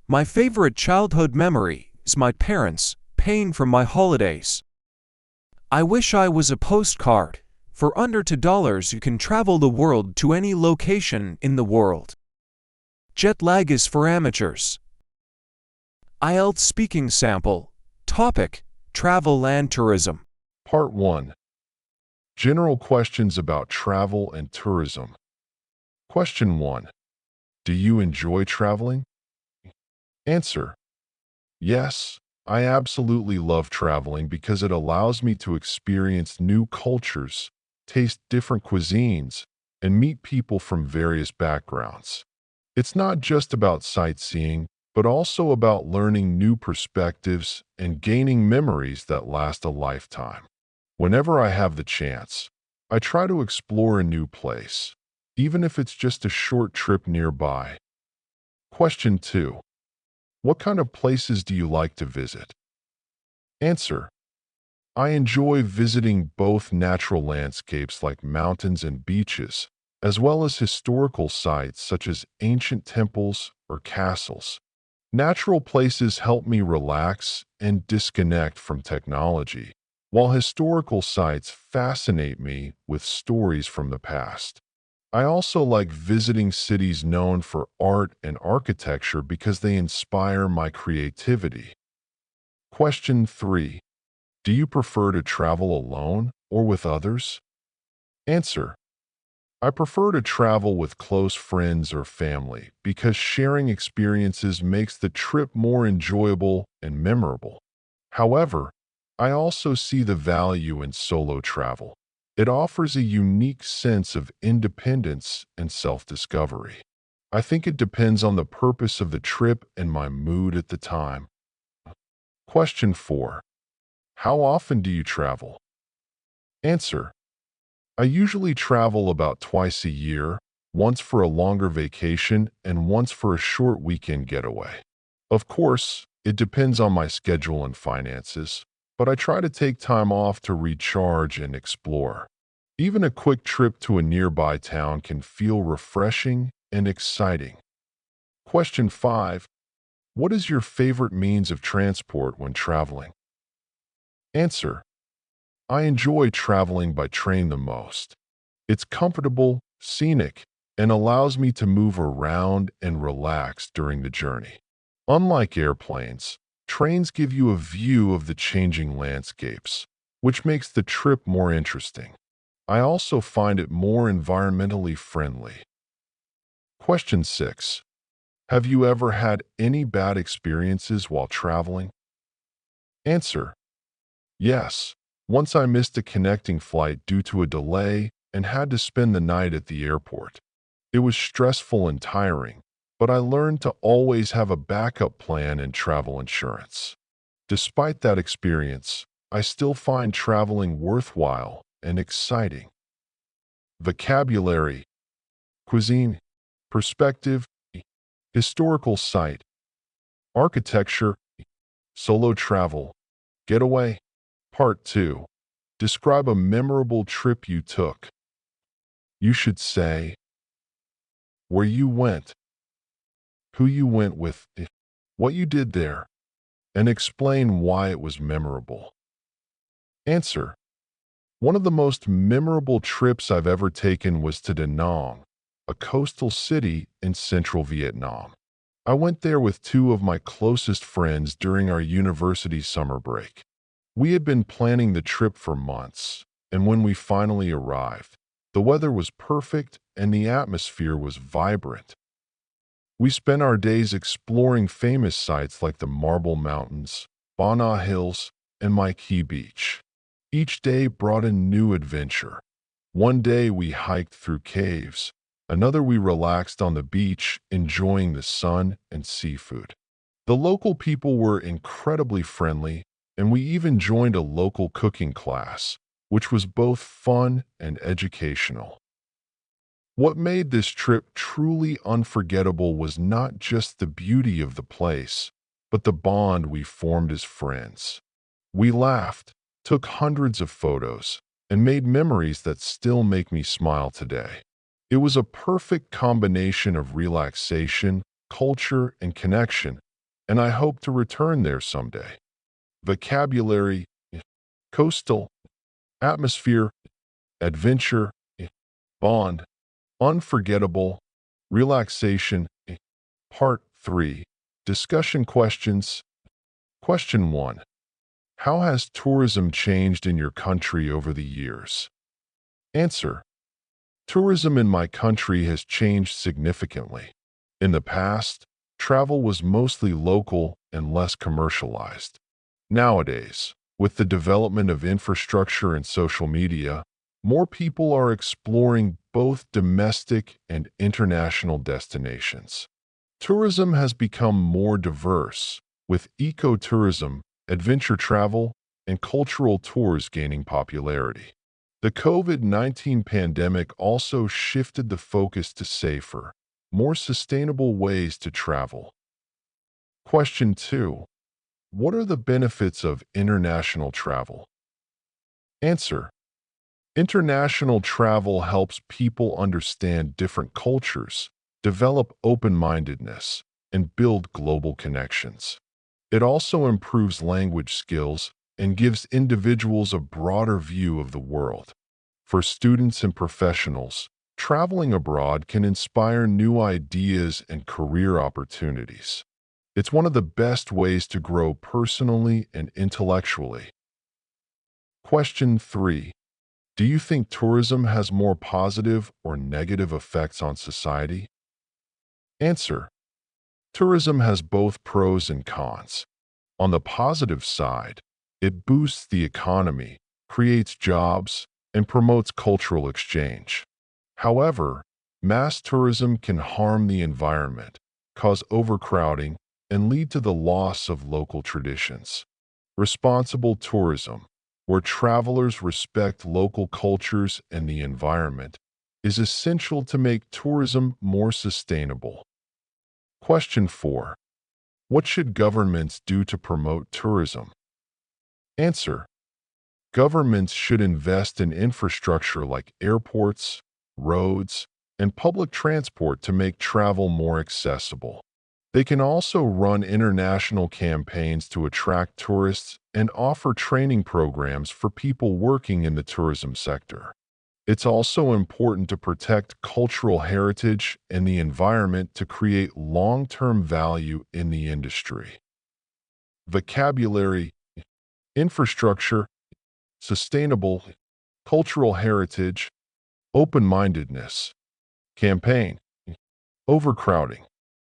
My favorite childhood memory is my parents paying for my holidays. I wish I was a postcard. For under $2 you can travel the world to any location in the world. Jet lag is for amateurs. IELTS speaking sample. Topic: Travel and tourism. Part 1. General questions about travel and tourism. Question 1. Do you enjoy traveling? Answer: Yes, I absolutely love traveling because it allows me to experience new cultures, taste different cuisines, and meet people from various backgrounds. It's not just about sightseeing, but also about learning new perspectives and gaining memories that last a lifetime. Whenever I have the chance, I try to explore a new place, even if it's just a short trip nearby. Question 2. What kind of places do you like to visit? Answer: I enjoy visiting both natural landscapes like mountains and beaches, as well as historical sites such as ancient temples or castles. Natural places help me relax and disconnect from technology, while historical sites fascinate me with stories from the past. I also like visiting cities known for art and architecture because they inspire my creativity. Question 3. Do you prefer to travel alone or with others? Answer: I prefer to travel with close friends or family because sharing experiences makes the trip more enjoyable and memorable. However, I also see the value in solo travel. It offers a unique sense of independence and self-discovery. I think it depends on the purpose of the trip and my mood at the time. Question 4. How often do you travel? Answer: I usually travel about twice a year, once for a longer vacation and once for a short weekend getaway. Of course, it depends on my schedule and finances, but I try to take time off to recharge and explore. Even a quick trip to a nearby town can feel refreshing and exciting. Question 5. What is your favorite means of transport when traveling? Answer: I enjoy traveling by train the most. It's comfortable, scenic, and allows me to move around and relax during the journey. Unlike airplanes, trains give you a view of the changing landscapes, which makes the trip more interesting. I also find it more environmentally friendly. Question 6. Have you ever had any bad experiences while traveling? Answer: Yes. Once I missed a connecting flight due to a delay and had to spend the night at the airport. It was stressful and tiring, but I learned to always have a backup plan and travel insurance. Despite that experience, I still find traveling worthwhile and exciting. Vocabulary: cuisine, perspective, historical site, architecture, solo travel, getaway. Part 2. Describe a memorable trip you took. You should say where you went, who you went with, what you did there, and explain why it was memorable. Answer: One of the most memorable trips I've ever taken was to Da Nang, a coastal city in central Vietnam. I went there with two of my closest friends during our university summer break. We had been planning the trip for months, and when we finally arrived, the weather was perfect and the atmosphere was vibrant. We spent our days exploring famous sites like the Marble Mountains, Bana Hills, and Mai Key Beach. Each day brought a new adventure. One day we hiked through caves. Another we relaxed on the beach, enjoying the sun and seafood. The local people were incredibly friendly, and we even joined a local cooking class, which was both fun and educational. What made this trip truly unforgettable was not just the beauty of the place, but the bond we formed as friends. We laughed, took hundreds of photos, and made memories that still make me smile today. It was a perfect combination of relaxation, culture, and connection, and I hope to return there someday. Vocabulary: coastal, atmosphere, adventure, bond, unforgettable, relaxation. Part 3. Discussion questions. Question 1. How has tourism changed in your country over the years? Answer: tourism in my country has changed significantly. In the past, travel was mostly local and less commercialized. Nowadays, with the development of infrastructure and social media, more people are exploring both domestic and international destinations. Tourism has become more diverse, with ecotourism, adventure travel, and cultural tours gaining popularity. The COVID-19 pandemic also shifted the focus to safer, more sustainable ways to travel. Question 2. What are the benefits of international travel? Answer: international travel helps people understand different cultures, develop open-mindedness, and build global connections. It also improves language skills and gives individuals a broader view of the world. For students and professionals, traveling abroad can inspire new ideas and career opportunities. It's one of the best ways to grow personally and intellectually. Question 3. Do you think tourism has more positive or negative effects on society? Answer: tourism has both pros and cons. On the positive side, it boosts the economy, creates jobs, and promotes cultural exchange. However, mass tourism can harm the environment, cause overcrowding, and lead to the loss of local traditions. Responsible tourism, where travelers respect local cultures and the environment, is essential to make tourism more sustainable. Question 4. What should governments do to promote tourism? Answer: governments should invest in infrastructure like airports, roads, and public transport to make travel more accessible. They can also run international campaigns to attract tourists and offer training programs for people working in the tourism sector. It's also important to protect cultural heritage and the environment to create long-term value in the industry. Vocabulary: infrastructure, sustainable, cultural heritage, open-mindedness, campaign, overcrowding,